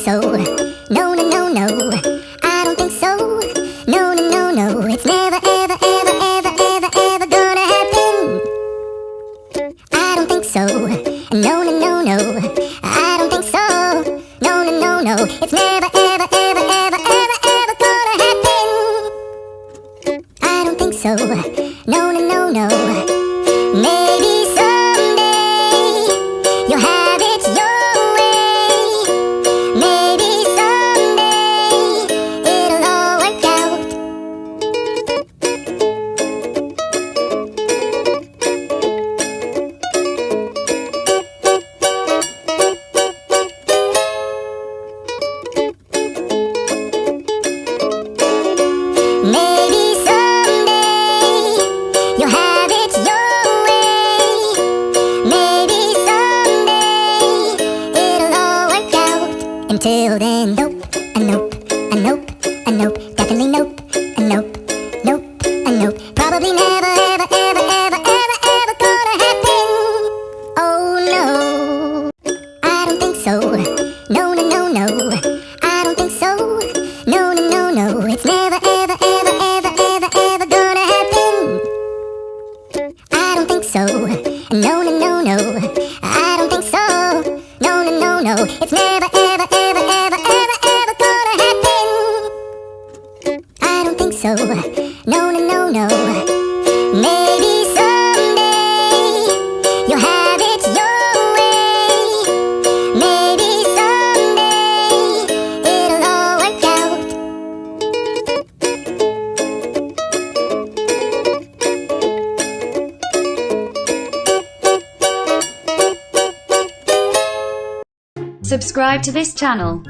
So, no, no, no, no, I don't think so. No, no, no, no, it's never, ever, ever, ever, ever, ever gonna happen. I don't think so. No, no, no, no, I don't think so. No, no, no, no, it's never, ever, ever, ever, ever, ever gonna happen. I don't think so. No, no, no, no. Maybe someday you'll have it your Maybe someday you'll have it your way. Maybe someday it'll all work out. Until then, nope, a nope, a nope, a nope, definitely nope, a nope, nope, a nope. Probably never, ever, ever, ever, ever, ever gonna happen. Oh no, I don't think so. No, no, no, no, I don't think so. No, no, no, no, it's never, ever, ever, ever, ever, ever gonna happen. I don't think so. No, no, no, no, I don't think so. No, no, no, no, it's never, ever, ever, ever, ever, ever gonna happen. I don't think so. No, no, no, no. Maybe someday you'll have it your way. Maybe someday it'll all work out. Subscribe to this channel.